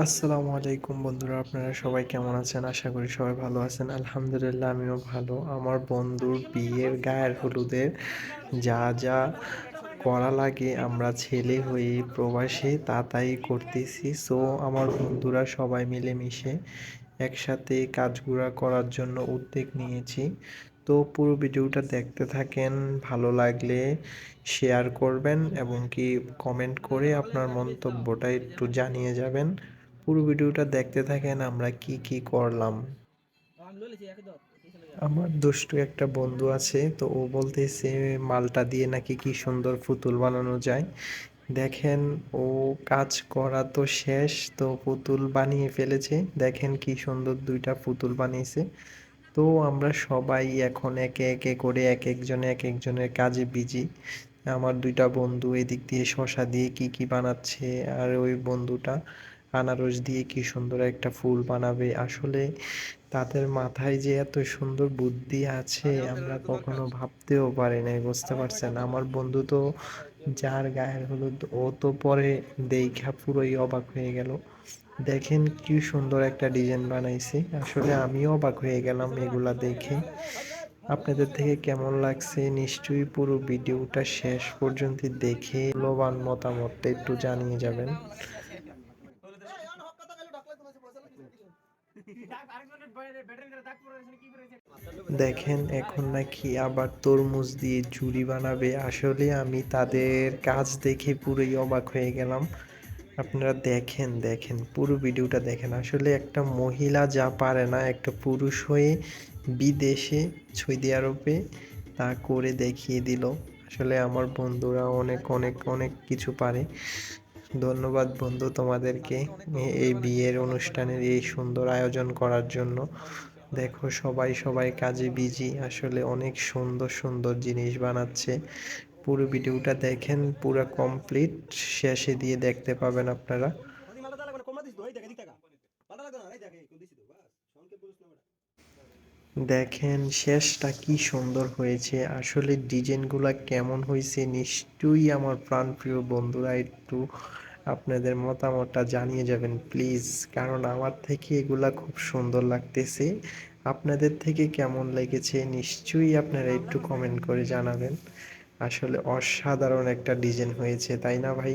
আসসালামু আলাইকুম বন্ধুরা, আপনারা সবাই কেমন আছেন? আশা করি সবাই ভালো আছেন। আলহামদুলিল্লাহ আমিও ভালো। আমার বন্ধুর বিয়ের গায়ের হলুদের যা যা করা লাগে আমরা ছেলে হয়ে প্রবাসে তা তাই করতেছি। সো আমার বন্ধুরা সবাই মিলেমিশে একসাথে কাজগুলা করার জন্য উদ্যোগ নিয়েছি। তো পুরো ভিডিওটা দেখতে থাকেন, ভালো লাগলে শেয়ার করবেন এবং কি কমেন্ট করে আপনার মন্তব্যটা একটু জানিয়ে যাবেন। পুরো ভিডিওটা দেখতে থাকেন আমরা কি কি করলাম। আমার দুষ্টু একটা বন্ধু আছে, তো ও বলতেছে মালটা দিয়ে নাকি কি সুন্দর পুতুল বানানো যায়। দেখেন, ও কাজ করা তো শেষ, তো পুতুল বানিয়ে ফেলেছে। দেখেন কি সুন্দর দুইটা পুতুল বানিয়েছে। তো আমরা সবাই এখন একে একে করে এক একজনে এক একজনের কাজে বিজি। আমার দুইটা বন্ধু এদিক দিয়ে শসা দিয়ে কি কি বানাচ্ছে, আর ওই বন্ধুটা আনারস দিয়ে কি সুন্দর একটা ফুল বানাবে। আসলে তাদের মাথায় যে এত সুন্দর বুদ্ধি আছে আমরা কখনো ভাবতেও পারি নাই, বুঝতে পারছেন? আমার বন্ধু তো, যার গায়ের হলুদ, ও তো পরে দেইখা পুরোই অবাক হয়ে গেল। দেখেন কি সুন্দর একটা ডিজাইন বানাইছে। আসলে আমিও অবাক হয়ে গেলাম এগুলা দেখে। আপনাদের থেকে কেমন লাগছে নিশ্চয়ই পুরো ভিডিওটা শেষ পর্যন্ত দেখে মূল্যবান মতামতটা একটু জানিয়ে যাবেন। দেখেন এখন নাকি আবার তরমুজ দিয়ে ঝুড়ি বানাবে। আসলে আমি তাদের কাজ দেখে পুরোই অবাক হয়ে গেলাম। আপনারা দেখেন দেখেন পুরো ভিডিওটা দেখেন। আসলে একটা মহিলা যা পারে না, একটা পুরুষ হয়ে বিদেশে সৌদি আরবে তা করে দেখিয়ে দিল। আসলে আমার বন্ধুরা অনেক অনেক অনেক কিছু পারে। ধন্যবাদ বন্ধু তোমাদেরকে এই বিয়ের অনুষ্ঠানের এই সুন্দর আয়োজন করার জন্য। দেখো সবাই সবাই কাজে বিজি, আসলে অনেক সুন্দর সুন্দর জিনিস বানাচ্ছে। পুরো ভিডিওটা দেখেন, পুরো কমপ্লিট শেষে দিয়ে দেখতে পাবেন আপনারা। দেখেন শেষটা কি সুন্দর হয়েছে। আসলে ডিজাইনগুলা কেমন হয়েছে নিশ্চয়ই আমার প্রাণপ্রিয় বন্ধুরা একটু আপনাদের মতামতটা জানিয়ে যাবেন প্লিজ, কারণ আমার থেকে এগুলা খুব সুন্দর লাগতেছে। আপনাদের থেকে কেমন লেগেছে নিশ্চয়ই আপনারা একটু কমেন্ট করে জানাবেন। আসলে অসাধারণ একটা ডিজাইন হয়েছে, তাই না ভাই?